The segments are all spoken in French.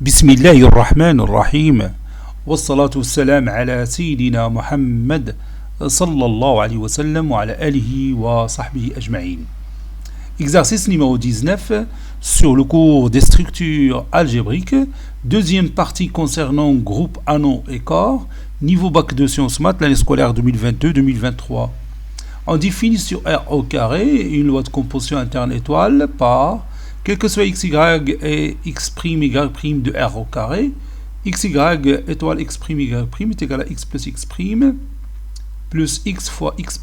بسم الله الرحمن الرحيم والصلاة والسلام على سيدنا محمد صلى الله عليه وسلم وعلى آله وصحبه أجمعين. Exercice numéro 19 sur le cours des structures algébriques, deuxième partie concernant groupe anneau et corps, niveau bac de sciences maths, l'année scolaire 2022-2023. On définit sur R au carré une loi de composition interne étoile par quel que soit xy et x' y' de R au carré, xy étoile x' y' est égal à x plus x' plus x fois x',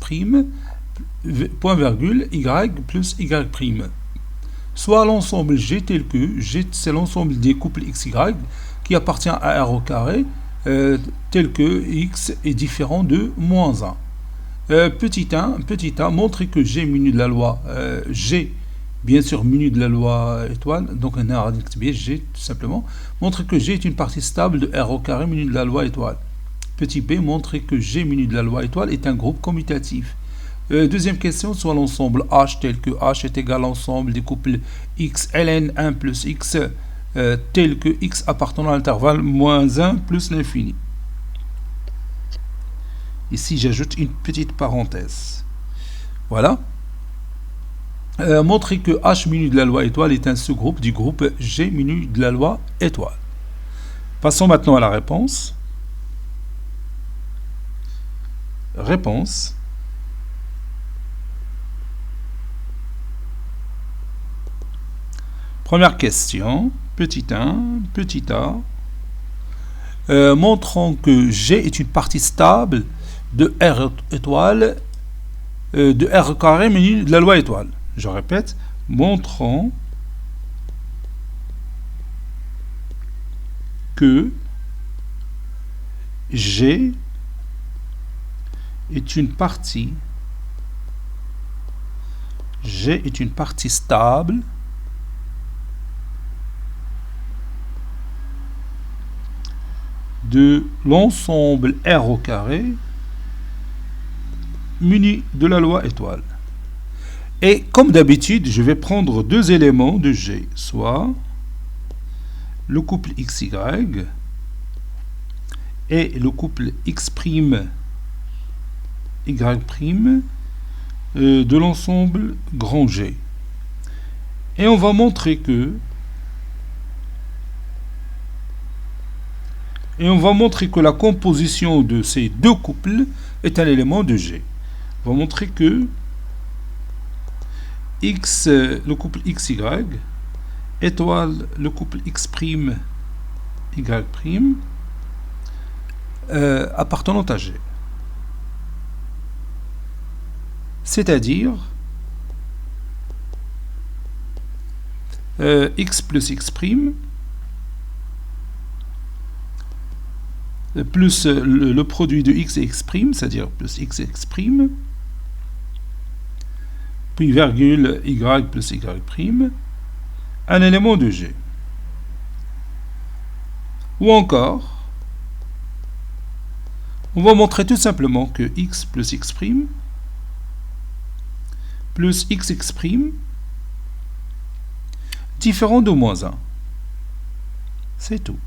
point virgule, y plus y'. Soit l'ensemble G tel que, G c'est l'ensemble des couples xy qui appartient à R au carré, tel que x est différent de moins 1. Petit 1, montrer que G muni de la loi G, bien sûr muni de la loi étoile, donc un R G tout simplement, montrer que G est une partie stable de R au carré muni de la loi étoile. Petit b, montrer que G muni de la loi étoile est un groupe commutatif. Deuxième question, soit l'ensemble H tel que H est égal à l'ensemble des couples x ln 1 plus x tel que x appartenant à l'intervalle moins 1 plus l'infini. Ici, j'ajoute une petite parenthèse. Voilà. Montrer que H minu de la loi étoile est un sous-groupe du groupe G minu de la loi étoile. Passons maintenant à la réponse. Réponse. Première question. Petit 1, petit a. Montrons que G est une partie stable de R étoile, de R carré menu de la loi étoile. Je répète, montrons que G est une partie stable de l'ensemble R au carré muni de la loi étoile. Et comme d'habitude, je vais prendre deux éléments de G, soit le couple XY et le couple X', Y', de l'ensemble grand G. Et on va montrer que la composition de ces deux couples est un élément de G. On va montrer que X, le couple XY, étoile le couple X', Y', appartenant à G. C'est-à-dire X plus X' plus le produit de X et X', c'est-à-dire plus X et X', puis virgule Y plus Y', un élément de G. Ou encore, on va montrer tout simplement que X plus X' plus XX' différent de moins 1. C'est tout.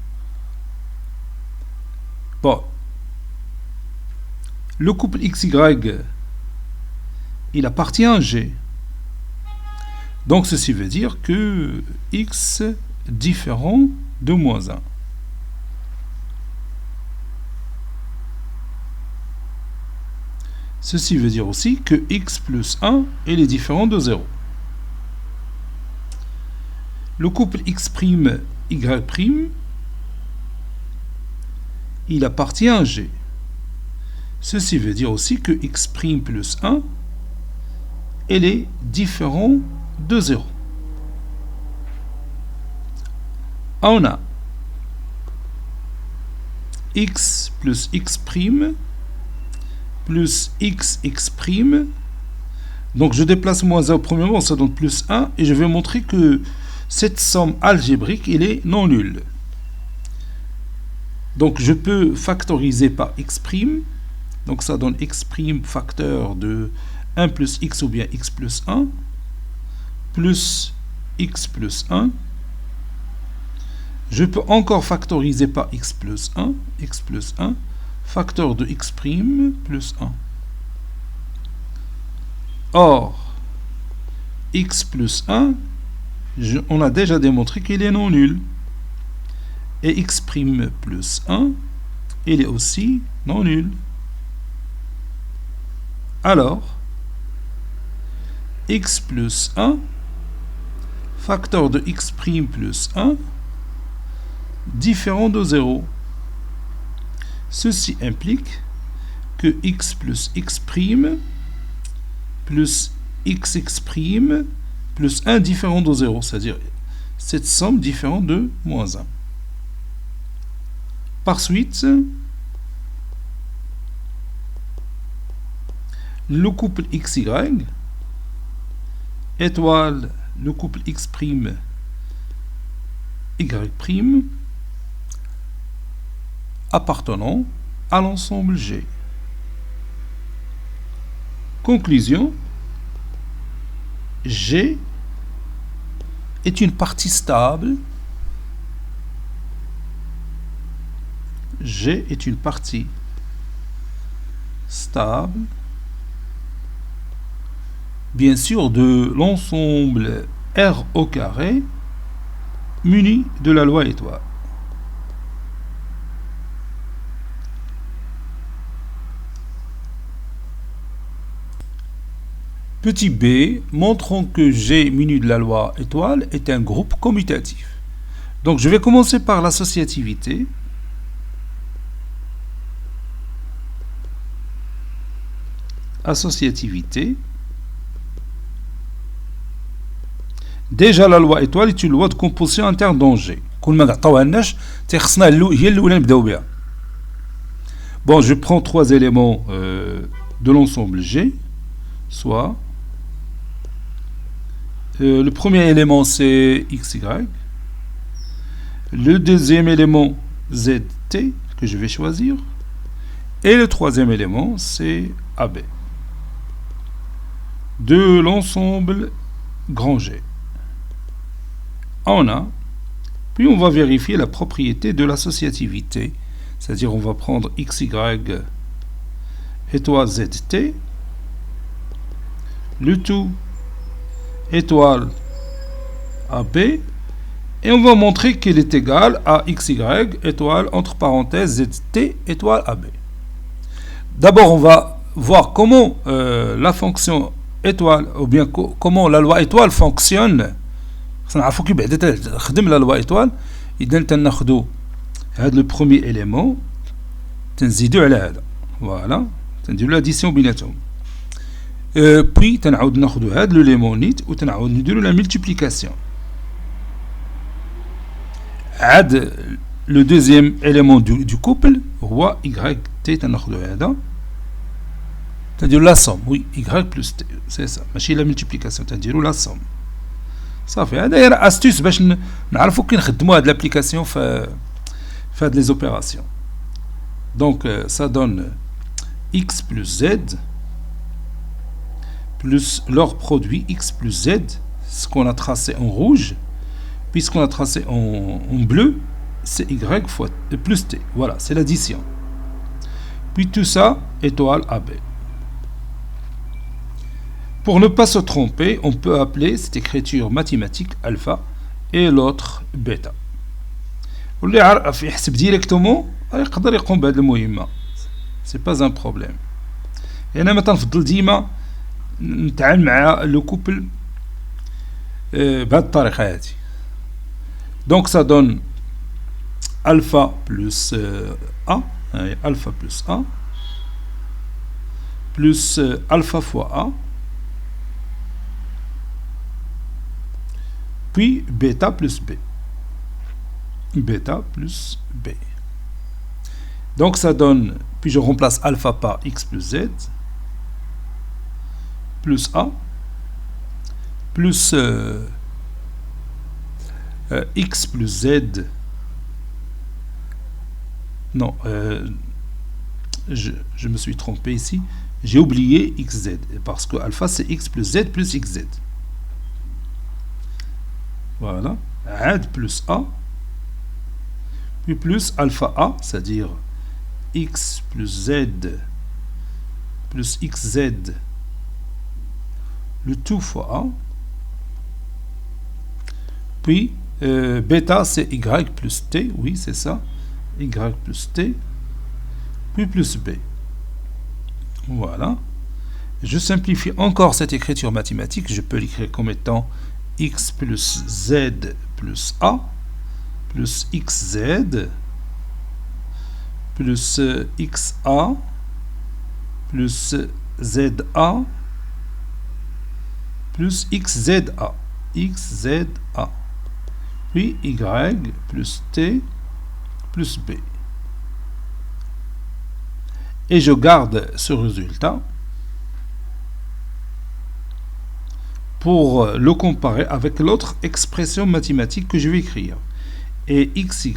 Bon. Le couple XY, il appartient à G. Donc ceci veut dire que X différent de moins 1. Ceci veut dire aussi que X plus 1 est différent de 0. Le couple X', Y', il appartient à G. Ceci veut dire aussi que X' plus 1, elle est différent de 0. On a X plus X' plus XX'. Donc je déplace moins 1 au premier moment, ça donne plus 1, et je vais montrer que cette somme algébrique, elle est non nulle. Donc je peux factoriser par X', donc ça donne X' facteur de 1 plus X ou bien X plus 1, plus X plus 1, Je peux encore factoriser par x plus 1, facteur de x' plus 1. Or, x plus 1, on a déjà démontré qu'il est non nul. Et x' plus 1, il est aussi non nul. Alors, x plus 1, facteur de x' plus 1, différent de 0. Ceci implique que x plus x' plus xx' plus 1 différent de 0, c'est-à-dire cette somme différente de moins 1. Par suite, le couple xy étoile le couple x' y' appartenant à l'ensemble G. Conclusion, G est une partie stable. G est une partie stable, bien sûr, de l'ensemble R au carré muni de la loi étoile. Petit b, montrons que G muni de la loi étoile est un groupe commutatif. Donc je vais commencer par l'associativité. Associativité. Déjà la loi étoile est une loi de composition interne dans G. Bon, je prends trois éléments de l'ensemble G, soit le premier élément c'est xy, le deuxième élément zt que je vais choisir, et le troisième élément c'est AB de l'ensemble grand G. Puis on va vérifier la propriété de l'associativité, c'est-à-dire on va prendre xy étoile zt, le tout étoile AB, et on va montrer qu'il est égal à xy étoile entre parenthèses zt étoile AB. D'abord on va voir comment la fonction étoile, ou bien comment la loi étoile fonctionne. نعرفوا كي بعدا تخدم لا لوا ايطوال. اذا تناخذوا هذا لو بروميي اليمون تنزيدوا على هذا فوالا تنديروا لاديسيون بيناتهم بي تنعاود ناخذوا هذا لو ليمون نيت وتنعاود نديروا لا ملتيبليكاسيون عاد لو دوزيام اليمون دو كوبل هو y t تناخذوا هذا تنديروا لا سوم وي y بلس t سي سا ماشي لا ملتيبليكاسيون تنديروا لا سوم صافي. هذا هي استيس باش نعرفوا كي نخدموا هاد لابليكاسيون في هاد لي زوبيراسيون. دونك ça donne x plus z plus leur produit x plus z, ce qu'on a tracé en rouge, puis ce qu'on a tracé en bleu, c'est y fois plus t. Voilà, c'est l'addition. Puis tout ça étoile AB. Pour ne pas se tromper, on peut appeler cette écriture mathématique alpha et l'autre bêta. واللي يعرف يحسب ديريكتومون يقدر يقوم بهذه المهمة. C'est pas un problème. أنا ما تنفضل ديما نتعامل مع لو كوبل بهذه الطريقة هذه. Donc ça donne alpha plus a, alpha plus a plus alpha fois a, puis bêta plus b. Bêta plus b. Donc ça donne, puis je remplace alpha par x plus z, plus a, plus x plus z. Non, je me suis trompé ici. J'ai oublié xz, parce que alpha c'est x plus z plus xz. Voilà. Add plus a puis plus alpha A, c'est-à-dire x plus z plus xz, le tout fois A, puis bêta c'est y plus t, oui c'est ça, y plus t, puis plus b. Voilà. Je simplifie encore cette écriture mathématique, je peux l'écrire comme étant x plus z plus a, plus xz, plus xa, plus za, plus xza, puis y plus t plus b. Et je garde ce résultat pour le comparer avec l'autre expression mathématique que je vais écrire. Et xy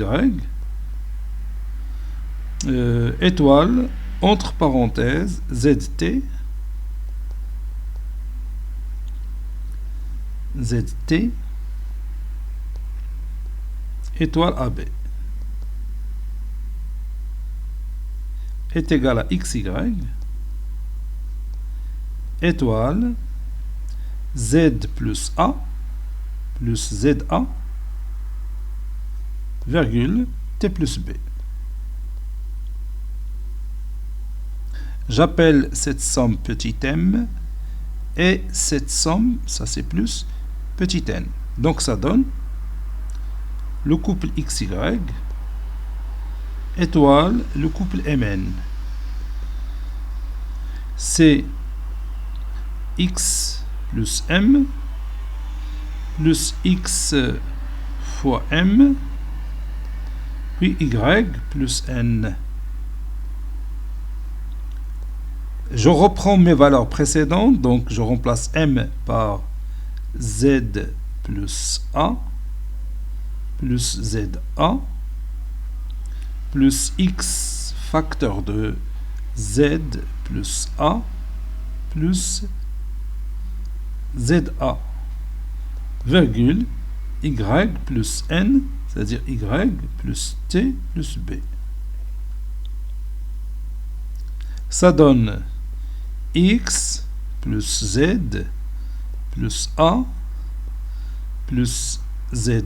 étoile entre parenthèses zt étoile AB est égal à xy étoile z plus a plus za virgule t plus b. J'appelle cette somme petit m et cette somme, ça c'est plus, petit n. Donc ça donne le couple xy étoile le couple mn. C'est x plus m plus x fois m puis y plus n. Je reprends mes valeurs précédentes, donc je remplace m par z plus a plus za plus x facteur de z plus a plus za virgule y plus n, c'est-à-dire y plus t plus b. Ça donne x plus z plus a plus za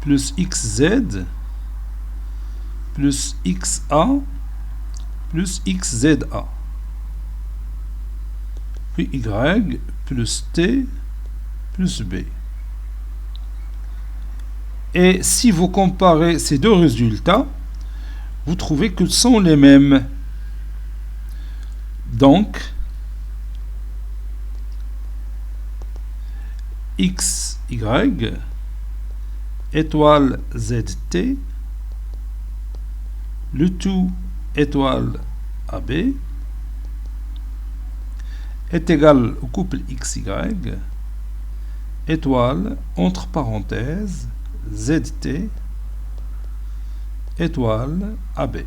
plus xz plus xa plus xza puis y plus t plus b. Et si vous comparez ces deux résultats, vous trouvez qu'ils sont les mêmes. Donc, xy étoile zt, le tout étoile AB est égal au couple xy étoile entre parenthèses zt étoile AB.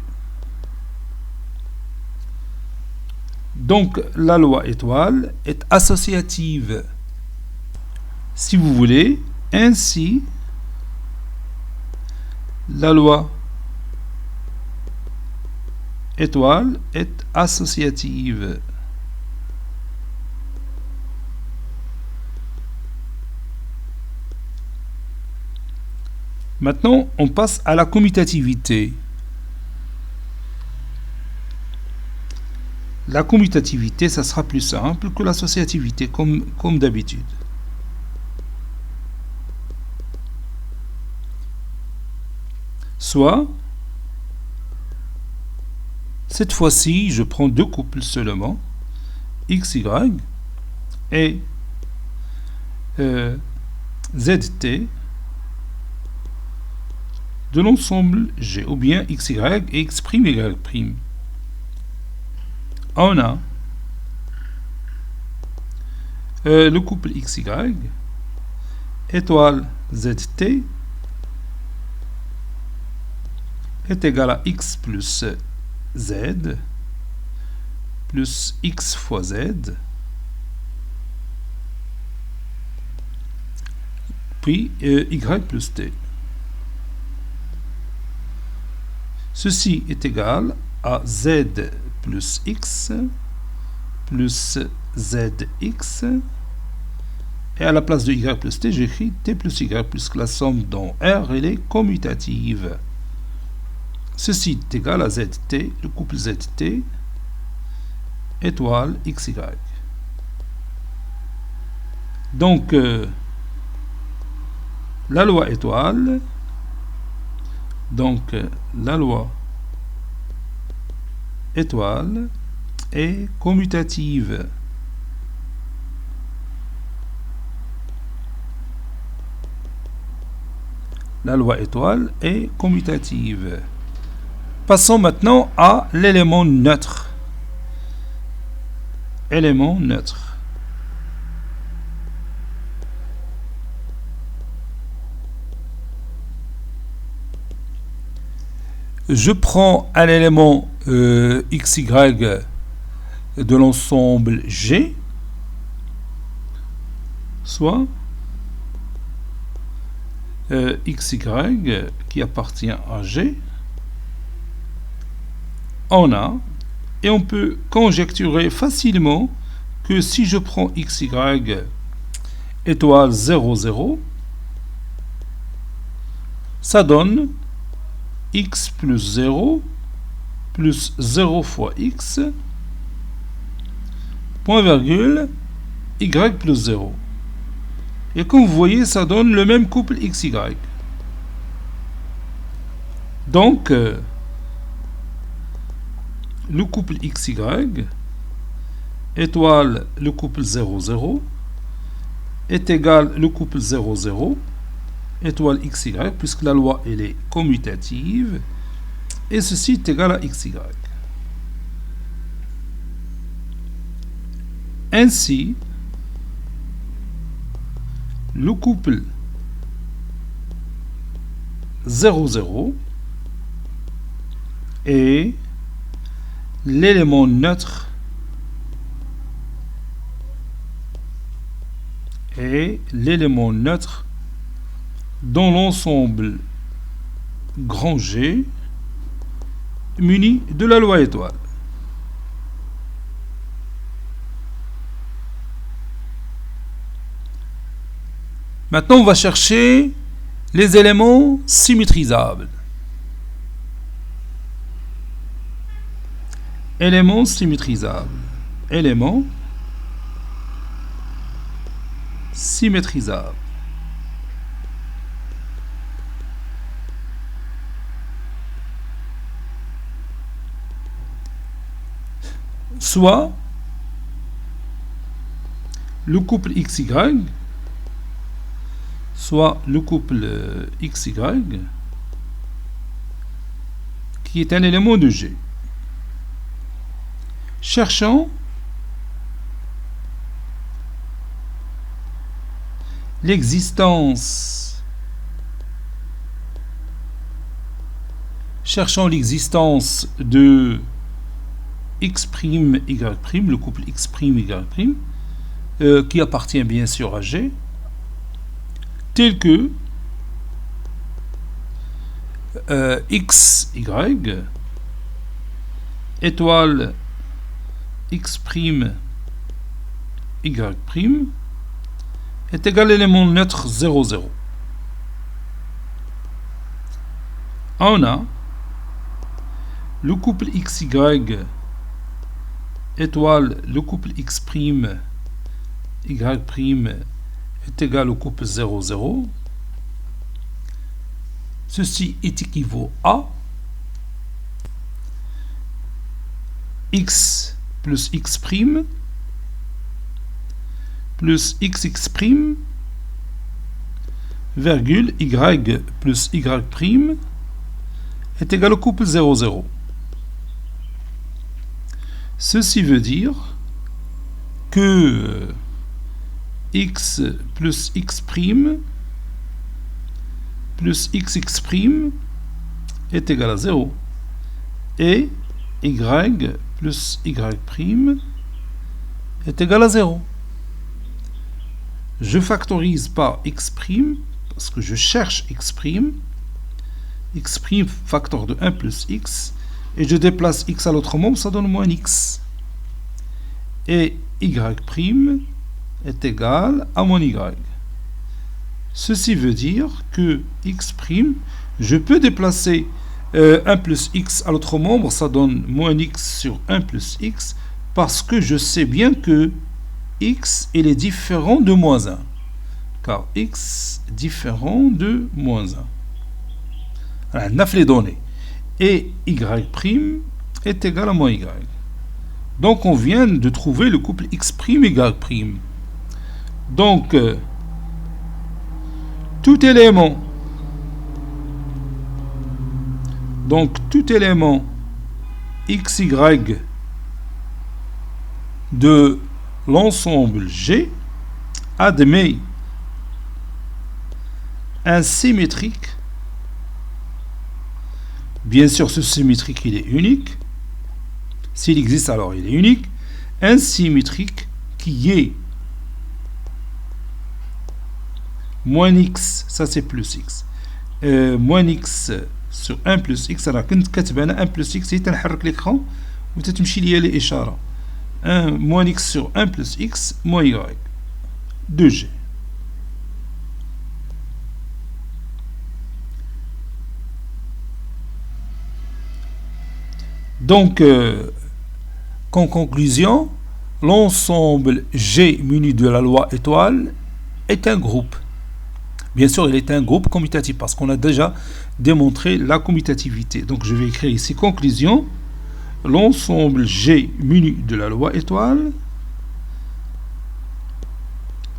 Donc la loi étoile est associative, si vous voulez. Ainsi, la loi étoile est associative. Maintenant, on passe à la commutativité. La commutativité, ça sera plus simple que l'associativité, comme d'habitude. Soit, cette fois-ci, je prends deux couples seulement, xy et zt de l'ensemble G, ou bien xy et x', y'. On a le couple xy étoile zt est égal à x plus z plus x fois z puis y plus t. Ceci est égal à z plus x plus zx. Et à la place de y plus t, j'écris t plus y, puisque la somme dans R, elle est commutative. Ceci est égal à zt, le couple zt, étoile xy. Donc, la loi étoile, est commutative. La loi étoile est commutative. Passons maintenant à l'élément neutre. Élément neutre. Je prends un élément xy de l'ensemble G, soit xy qui appartient à G. On a, et on peut conjecturer facilement que si je prends xy étoile 0, 0, ça donne x plus 0 plus 0 fois x, point virgule, y plus 0. Et comme vous voyez, ça donne le même couple xy. Donc, le couple xy étoile le couple 0, 0 est égal le couple 0, 0 étoile xy, puisque la loi elle est commutative, et ceci est égal à xy. Ainsi, le couple 0, 0 est l'élément neutre dans l'ensemble grand G muni de la loi étoile. Maintenant, on va chercher les éléments symétrisables. Éléments symétrisables. Éléments symétrisables. Soit le couple xy, soit le couple xy qui est un élément de G. Cherchons l'existence de x', y', le couple x', y', qui appartient bien sûr à G, tel que x, y, étoile x', y' est égal à l'élément neutre 0, 0. On a le couple xy étoile le couple x', y' est égal au couple 0, 0. Ceci est équivaut à x plus x' plus xx', virgule, y plus y' est égal au couple 0, 0. Ceci veut dire que x plus x' plus xx' est égal à 0 et y plus y' est égal à 0. Je factorise par x' parce que je cherche x', x' facteur de 1 plus x, et je déplace x à l'autre membre, ça donne moins x. Et y' est égal à moins y. Ceci veut dire que x', je peux déplacer 1 plus x à l'autre membre, ça donne moins x sur 1 plus x, parce que je sais bien que x il est différent de moins 1. Car x est différent de moins 1. Alors, on a les données. Et y' est égal à moins y. Donc, on vient de trouver le couple x' et y'. Donc, tout élément xy de l'ensemble G admet un symétrique. Bien sûr, ce symétrique, il est unique. S'il existe, alors il est unique. Un symétrique qui est moins x, ça c'est plus x. Moins x sur 1 plus x. Alors, quand كتبان 1 plus x, c'est تنحرك l'écran وتتمشي ليا الإشارة. 1 moins x sur 1 plus x moins y. 2g. Donc, en conclusion, l'ensemble G muni de la loi étoile est un groupe. Bien sûr, il est un groupe commutatif parce qu'on a déjà démontré la commutativité. Donc, je vais écrire ici conclusion. L'ensemble G muni de la loi étoile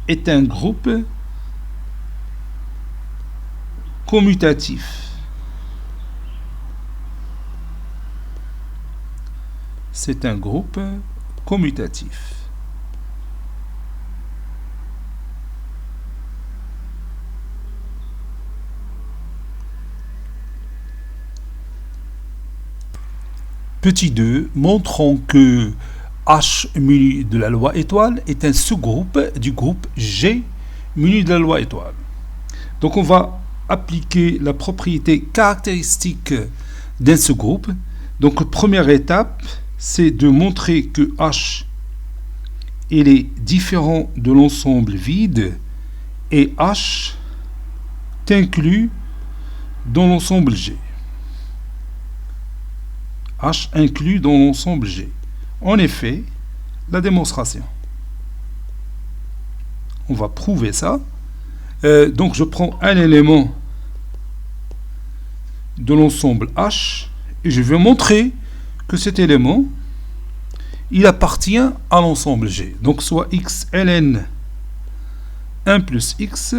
est un groupe commutatif. C'est un groupe commutatif. Petit 2, montrons que H muni de la loi étoile est un sous-groupe du groupe G muni de la loi étoile. Donc on va appliquer la propriété caractéristique d'un sous-groupe. Donc première étape, c'est de montrer que H il est différent de l'ensemble vide et H est inclus dans l'ensemble G. H inclus dans l'ensemble G. En effet, la démonstration. On va prouver ça. Donc je prends un élément de l'ensemble H et je vais montrer que cet élément il appartient à l'ensemble G. Donc soit x ln 1 plus x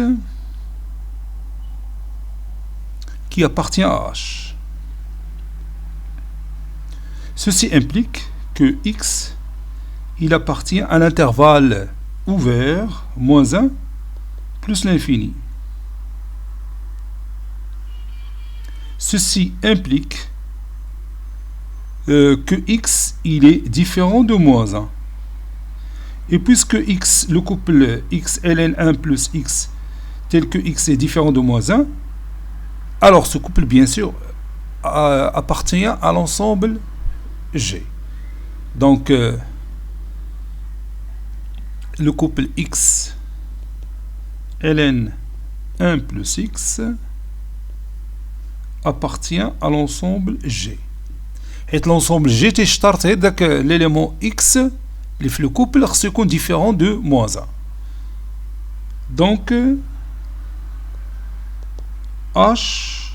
qui appartient à H. Ceci implique que x il appartient à l'intervalle ouvert moins 1 plus l'infini. Ceci implique que x il est différent de moins 1. Et puisque x, le couple x ln 1 plus x tel que x est différent de moins 1, alors ce couple bien sûr appartient à l'ensemble G. Donc le couple x ln 1 plus x appartient à l'ensemble G. Et l'ensemble G تشترط هذاك l'élément x اللي في le couple خصو يكون différent de moins 1. Donc H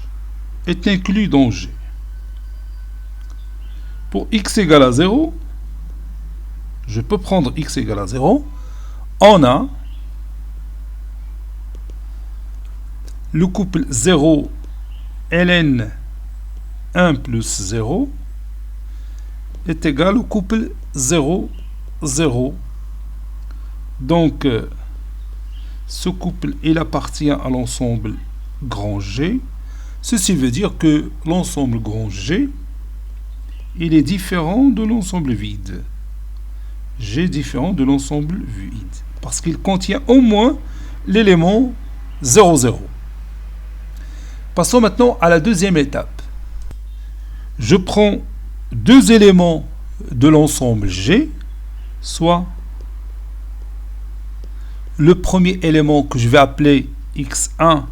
est inclus dans G. Pour x égale à 0, je peux prendre x égale à 0. On a le couple 0 ln 1 plus 0 est égal au couple 0, 0. Donc, ce couple, il appartient à l'ensemble grand G. Ceci veut dire que l'ensemble grand G, il est différent de l'ensemble vide. G est différent de l'ensemble vide. Parce qu'il contient au moins l'élément 0, 0. Passons maintenant à la deuxième étape. Je prends deux éléments de l'ensemble G, soit le premier élément que je vais appeler x1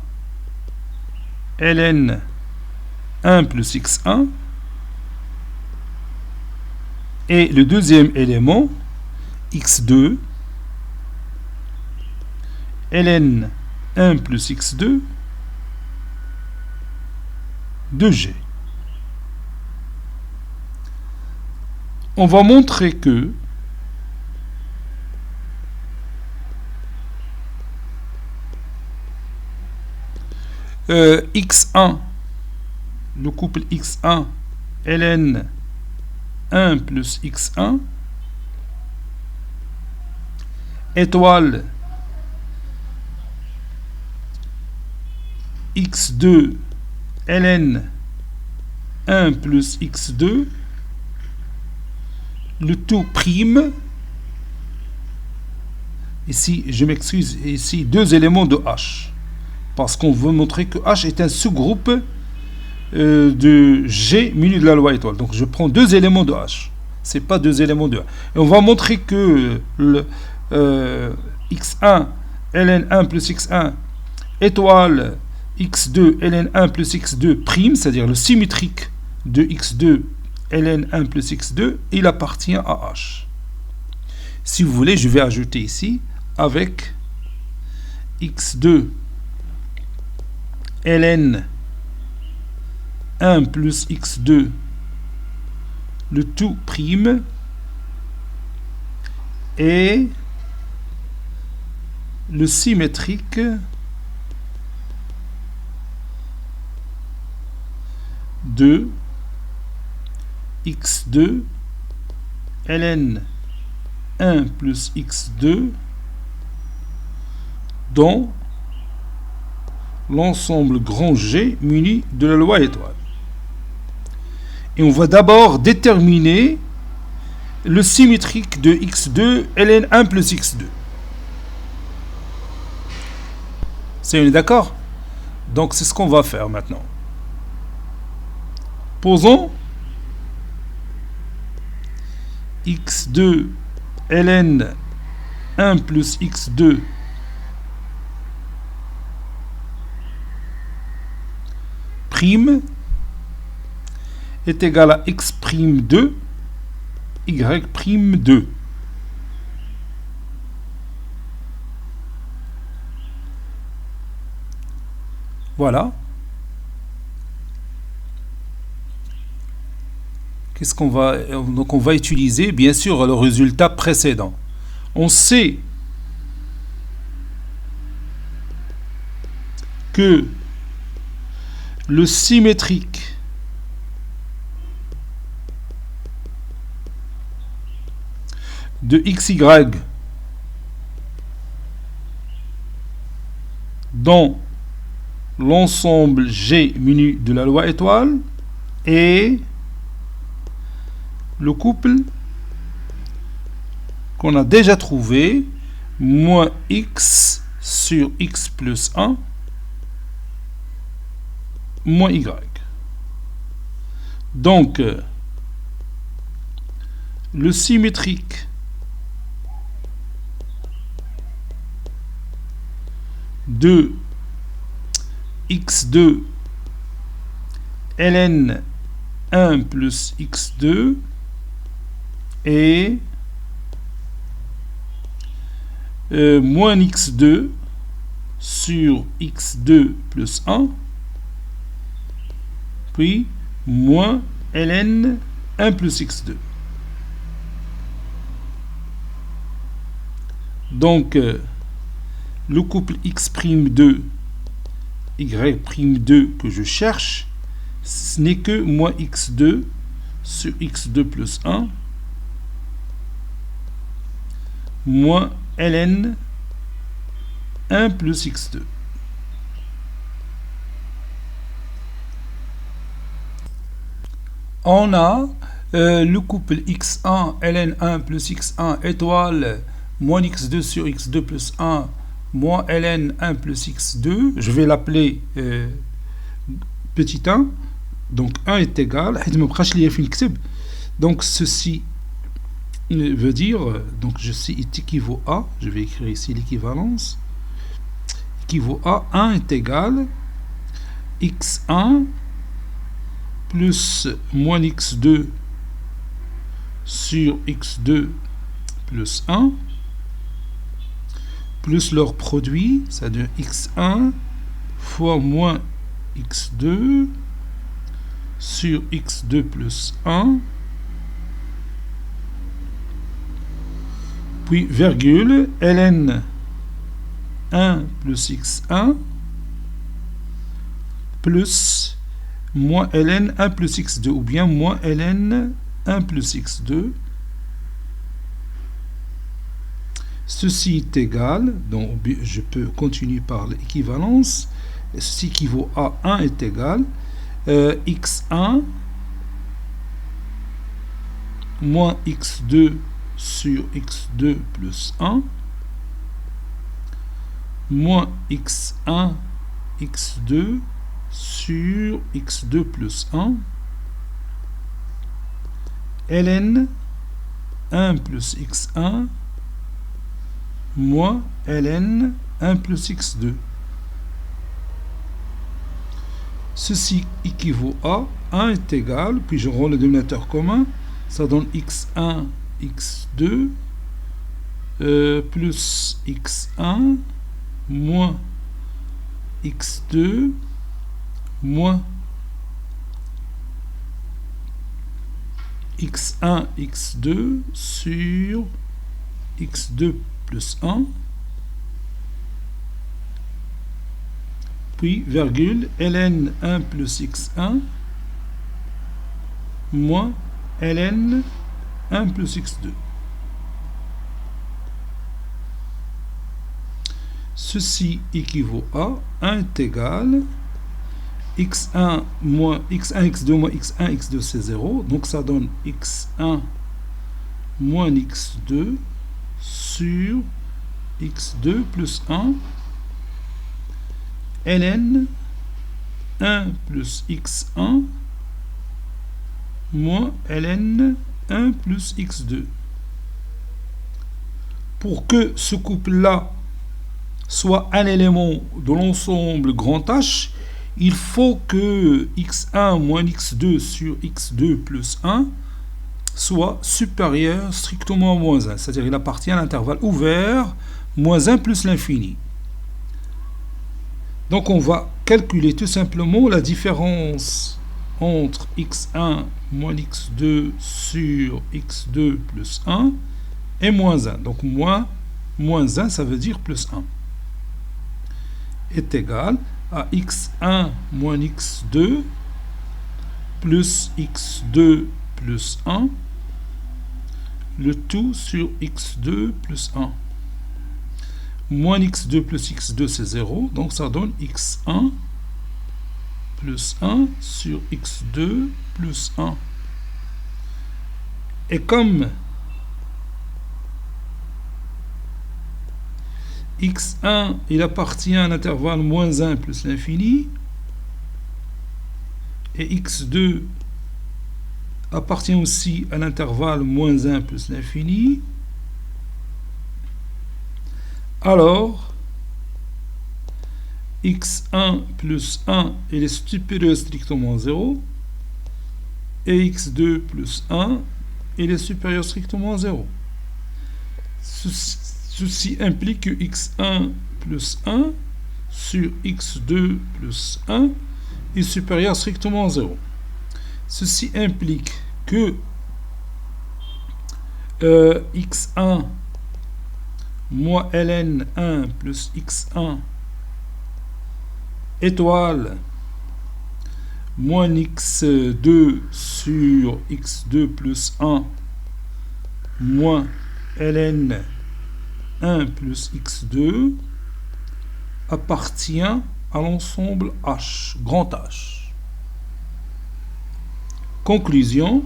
ln 1 plus x1 et le deuxième élément x2 ln 1 plus x2 de G. On va montrer que x1, le couple x1 ln 1 plus x1 étoile x2 ln 1 plus x2 le tout prime. Ici, je m'excuse, ici deux éléments de H, parce qu'on veut montrer que H est un sous-groupe de G muni de la loi étoile. Donc je prends deux éléments de H, c'est pas deux éléments de A. Et on va montrer que le x1 ln 1 plus x1 étoile x2 ln 1 plus x2 prime, c'est-à-dire le symétrique de x2 ln 1 plus x2, il appartient à H. Si vous voulez, je vais ajouter ici avec x2 ln 1 plus x2 le tout prime et le symétrique de x2 ln 1 plus x2 dans l'ensemble grand G muni de la loi étoile. Et on va d'abord déterminer le symétrique de x2 ln 1 plus x2. C'est d'accord? Donc c'est ce qu'on va faire maintenant. Posons x2 ln 1 plus x2 prime est égal à x prime 2 y prime 2. Voilà. Qu'est-ce qu'on va... Donc on va utiliser bien sûr le résultat précédent. On sait que le symétrique de xy dans l'ensemble G muni de la loi étoile est le couple qu'on a déjà trouvé, moins x sur x plus 1 moins y. Donc, le symétrique de x2 ln 1 plus x2 et moins x2 sur x2 plus 1 puis moins ln 1 plus x2. Donc le couple x'2 y'2 que je cherche, ce n'est que moins x2 sur x2 plus 1 moins ln 1 plus x2. On a le couple x1 ln 1 plus x1 étoile moins x2 sur x2 plus 1 moins ln 1 plus x2. Je vais l'appeler petit 1, donc 1 est égal, donc ceci veut dire, donc je sais, est équivaut à, je vais écrire ici l'équivalence, équivaut à 1 est égal x1 plus moins x2 sur x2 plus 1 plus leur produit, c'est-à-dire x1 fois moins x2 sur x2 plus 1 puis virgule ln 1 plus x1 plus moins ln 1 plus x2 ou bien moins ln 1 plus x2. Ceci est égal, donc je peux continuer par l'équivalence, ceci équivaut à 1 est égal x1 moins x2 sur x2 plus 1 moins x1 x2 sur x2 plus 1 ln 1 plus x1 moins ln 1 plus x2. Ceci équivaut à 1 est égal, puis je rends le dénominateur commun, ça donne x1 x2 plus x1 moins x2 moins x1 x2 sur x2 plus 1 puis virgule ln 1 plus x1 moins ln 1 plus x2. Ceci équivaut à 1 est égal x1 moins x1 x2 moins x1 x2 c'est 0, donc ça donne x1 moins x2 sur x2 plus 1 ln 1 plus x1 moins ln 1 plus x2. Pour que ce couple-là soit un élément de l'ensemble grand H, il faut que x1 moins x2 sur x2 plus 1 soit supérieur strictement à moins 1, c'est-à-dire il appartient à l'intervalle ouvert moins 1 plus l'infini. Donc on va calculer tout simplement la différence entre x1 moins x2 sur x2 plus 1 et moins 1. Donc moins 1, ça veut dire plus 1. Est égal à x1 moins x2 plus x2 plus 1, le tout sur x2 plus 1. Moins x2 plus x2 c'est 0, donc ça donne x1 plus 1 sur x2 plus 1. Et comme x1 il appartient à l'intervalle moins 1 plus l'infini et x2 appartient aussi à l'intervalle moins 1 plus l'infini, alors x1 plus 1 il est supérieur strictement à 0 et x2 plus 1 il est supérieur strictement à 0. Ceci implique que x1 plus 1 sur x2 plus 1 est supérieur strictement à 0. Ceci implique que x1 moins ln 1 plus x1 étoile moins x2 sur x2 plus 1 moins ln 1 plus x2 appartient à l'ensemble H, grand H. Conclusion,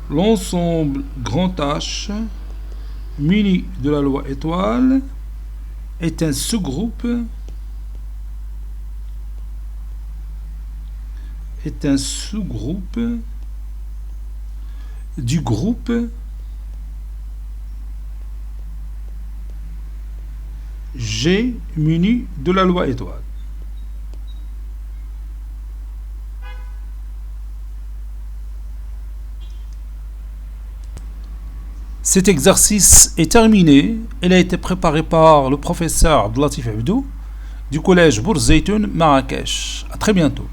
l'ensemble grand H muni de la loi étoile est un sous-groupe est un sous-groupe du groupe G muni de la loi étoile. Cet exercice est terminé. Il a été préparé par le professeur Abdelatif Abdou du collège Bourz Zeytoun Marrakech. À très bientôt.